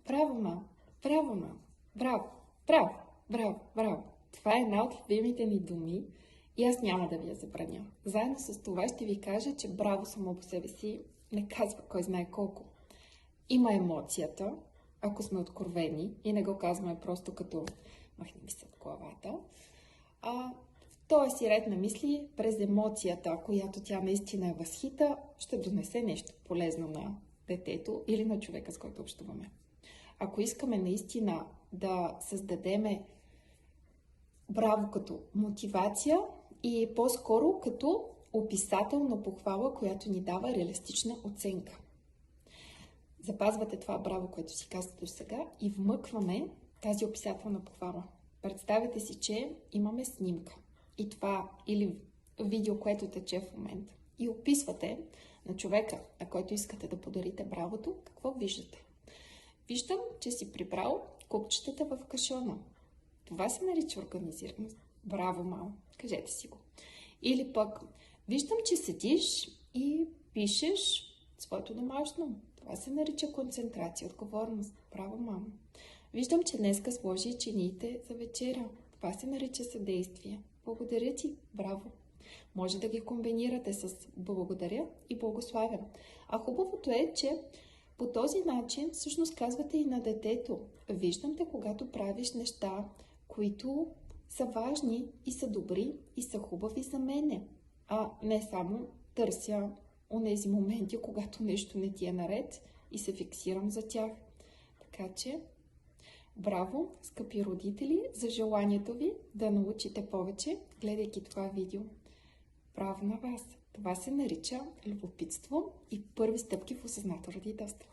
Браво, мам! Браво, мам! Браво! Браво! Браво! Браво! Това е една от любимите ни думи и аз няма да ви я забраня. Заедно с това ще ви кажа, че браво само по себе си не казва кой знае колко. Има емоцията, ако сме откровени и не го казваме просто като махни ми се от главата. В този си ред на мисли, през емоцията, която тя наистина е възхита, ще донесе нещо полезно на детето или на човека, с който общуваме. Ако искаме наистина да създадеме браво като мотивация и по-скоро като описателна похвала, която ни дава реалистична оценка. Запазвате това браво, което си казвате до сега и вмъкваме тази описателна похвала. Представете си, че имаме снимка и това или видео, което тече в момента. И описвате на човека, на който искате да подарите бравото, какво виждате. Виждам, че си прибрал купчетата в кашона. Това се нарича организираност. Браво, мамо. Кажете си го. Или пък, виждам, че седиш и пишеш своето домашно. Това се нарича концентрация, отговорност. Браво, мамо. Виждам, че днеска сложи чиниите за вечеря. Това се нарича съдействие. Благодаря ти. Браво. Може да ги комбинирате с благодаря и благославям. А хубавото е, че по този начин всъщност казвате и на детето. Виждам те, когато правиш неща, които са важни и са добри и са хубави за мене. А не само търся онези моменти, когато нещо не ти е наред и се фиксирам за тях. Така че, браво, скъпи родители, за желанието ви да научите повече, гледайки това видео. Браво на вас! Това се нарича любопитство и първи стъпки в осъзнато родителство.